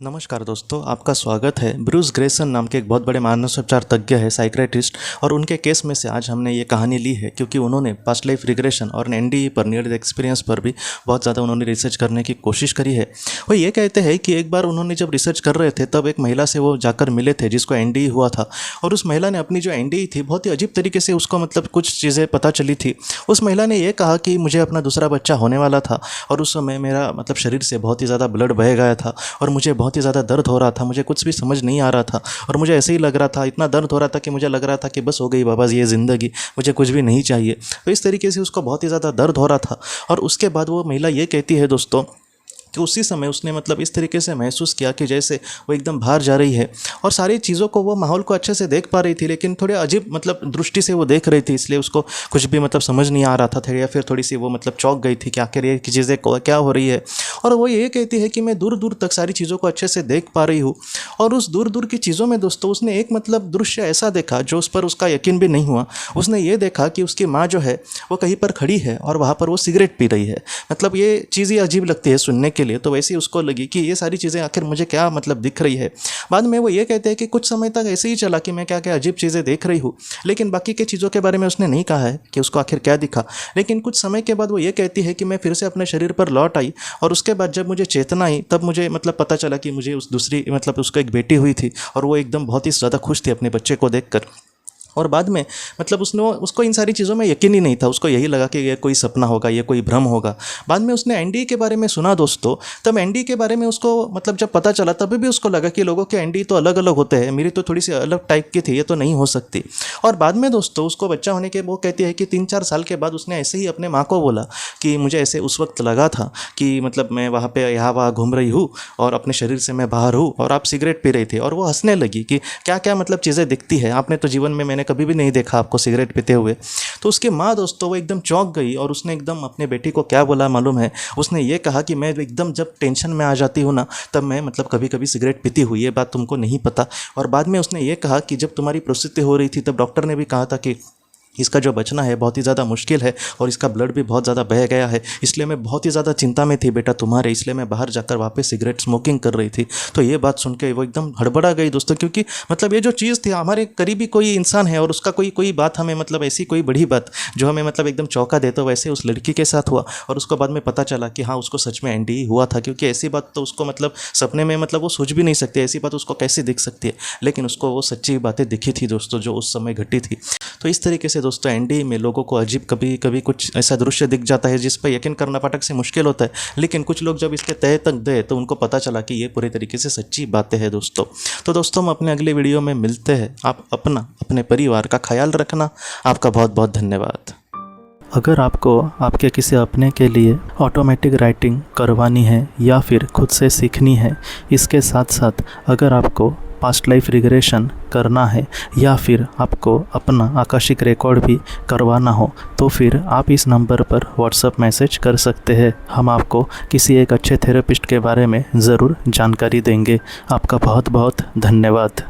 नमस्कार दोस्तों, आपका स्वागत है। ब्रूस ग्रेसन नाम के एक बहुत बड़े मानसोपचार तज्ञ है, साइकियाट्रिस्ट, और उनके केस में से आज हमने ये कहानी ली है क्योंकि उन्होंने पास्ट लाइफ रिग्रेशन और एनडीई पर, नियर डेथ एक्सपीरियंस पर भी बहुत ज़्यादा उन्होंने रिसर्च करने की कोशिश करी है। वो ये कहते हैं कि एक बार उन्होंने जब रिसर्च कर रहे थे तब एक महिला से वो जाकर मिले थे जिसको एनडीई हुआ था, और उस महिला ने अपनी जो एनडीई थी बहुत ही अजीब तरीके से उसको कुछ चीज़ें पता चली थी। उस महिला ने ये कहा कि मुझे अपना दूसरा बच्चा होने वाला था और उस समय मेरा शरीर से बहुत ही ज़्यादा ब्लड बह गया था और मुझे बहुत ही ज़्यादा दर्द हो रहा था, मुझे कुछ भी समझ नहीं आ रहा था और मुझे ऐसे ही लग रहा था, इतना दर्द हो रहा था कि मुझे लग रहा था कि बस हो गई बाबा ये ज़िंदगी, मुझे कुछ भी नहीं चाहिए। तो इस तरीके से उसको बहुत ही ज़्यादा दर्द हो रहा था। और उसके बाद वो महिला ये कहती है दोस्तों कि उसी समय उसने इस तरीके से महसूस किया कि जैसे वो एकदम बाहर जा रही है और सारी चीज़ों को, वो माहौल को अच्छे से देख पा रही थी लेकिन थोड़े अजीब दृष्टि से वो देख रही थी, इसलिए उसको कुछ भी समझ नहीं आ रहा था, या फिर थोड़ी सी वो चौंक गई थी कि आखिर ये चीज़ें क्या हो रही है। और वो ये कहती है कि मैं दूर दूर तक सारी चीज़ों को अच्छे से देख पा रही हूँ, और उस दूर दूर की चीज़ों में दोस्तों उसने एक दृश्य ऐसा देखा जो उस पर उसका यकीन भी नहीं हुआ। उसने ये देखा कि उसकी माँ जो है वो कहीं पर खड़ी है और वहाँ पर वो सिगरेट पी रही है। ये चीज़ ही अजीब लगती है सुनने के लिए, तो वैसे ही उसको लगी कि ये सारी चीज़ें आखिर मुझे क्या दिख रही है। बाद में वो ये कहते हैं कि कुछ समय तक ऐसे ही चला कि मैं क्या क्या अजीब चीज़ें देख रही हूँ, लेकिन बाकी के चीज़ों के बारे में उसने नहीं कहा है कि उसको आखिर क्या दिखा। लेकिन कुछ समय के बाद वो ये कहती है कि मैं फिर से अपने शरीर पर लौट आई और उसके बाद जब मुझे चेतना आई तब मुझे पता चला कि मुझे उस दूसरी उसको एक बेटी हुई थी और वो एकदम बहुत ही ज़्यादा खुश थी अपने बच्चे को देखकर। और बाद में उसको इन सारी चीज़ों में यकीन ही नहीं था, उसको यही लगा कि ये कोई सपना होगा, ये कोई भ्रम होगा। बाद में उसने एनडीई के बारे में सुना दोस्तों, तब एनडीई के बारे में उसको जब पता चला तभी भी उसको लगा कि लोगों के एनडीई तो अलग अलग होते हैं, मेरी तो थोड़ी सी अलग टाइप की थी, ये तो नहीं हो सकती। और बाद में दोस्तों उसको बच्चा होने के वो कहती है कि 3-4 साल के बाद उसने ऐसे ही अपने माँ को बोला कि मुझे ऐसे उस वक्त लगा था कि मैं वहाँ पे यहाँ वहाँ घूम रही हूँ और अपने शरीर से मैं बाहर हूँ और आप सिगरेट पी रही थी। और वो हंसने लगी कि क्या क्या चीज़ें दिखती है, आपने तो जीवन में मैंने कभी भी नहीं देखा आपको सिगरेट पीते हुए। तो उसकी माँ दोस्तों वो एकदम चौंक गई और उसने एकदम अपने बेटी को क्या बोला मालूम है? उसने ये कहा कि मैं एकदम जब टेंशन में आ जाती हूँ ना तब मैं कभी कभी सिगरेट पीती हुई, ये बात तुमको नहीं पता। और बाद में उसने ये कहा कि जब तुम्हारी प्रसूति हो रही थी तब डॉक्टर ने भी कहा था कि इसका जो बचना है बहुत ही ज़्यादा मुश्किल है और इसका ब्लड भी बहुत ज़्यादा बह गया है, इसलिए मैं बहुत ही ज़्यादा चिंता में थी बेटा तुम्हारे, इसलिए मैं बाहर जाकर वापस सिगरेट स्मोकिंग कर रही थी। तो ये बात सुन के वो एकदम हड़बड़ा गई दोस्तों, क्योंकि ये जो चीज़ थी, हमारे करीबी कोई इंसान है और उसका कोई बात हमें ऐसी कोई बड़ी बात जो हमें एकदम चौंका दे, तो वैसे उस लड़की के साथ हुआ। और उसको बाद में पता चला कि हाँ उसको सच में एनडीई हुआ था, क्योंकि ऐसी बात तो उसको सपने में वो सोच भी नहीं सकती, ऐसी बात उसको कैसे दिख सकती है, लेकिन उसको वो सच्ची बातें दिखी थी दोस्तों जो उस समय घटी थी। तो इस तरीके से दोस्तों एनडीई में लोगों को अजीब कभी कभी कुछ ऐसा दृश्य दिख जाता है जिस पर यकीन करना फटक से मुश्किल होता है, लेकिन कुछ लोग जब इसके तह तक गए तो उनको पता चला कि ये पूरे तरीके से सच्ची बातें हैं दोस्तों। तो दोस्तों हम अपने अगले वीडियो में मिलते हैं। आप अपने परिवार का ख्याल रखना। आपका बहुत बहुत धन्यवाद। अगर आपको आपके किसी अपने के लिए ऑटोमेटिक राइटिंग करवानी है या फिर खुद से सीखनी है, इसके साथ साथ अगर आपको पास्ट लाइफ रिग्रेशन करना है या फिर आपको अपना आकाशिक रिकॉर्ड भी करवाना हो, तो फिर आप इस नंबर पर व्हाट्सएप मैसेज कर सकते हैं। हम आपको किसी एक अच्छे थेरेपिस्ट के बारे में ज़रूर जानकारी देंगे। आपका बहुत बहुत धन्यवाद।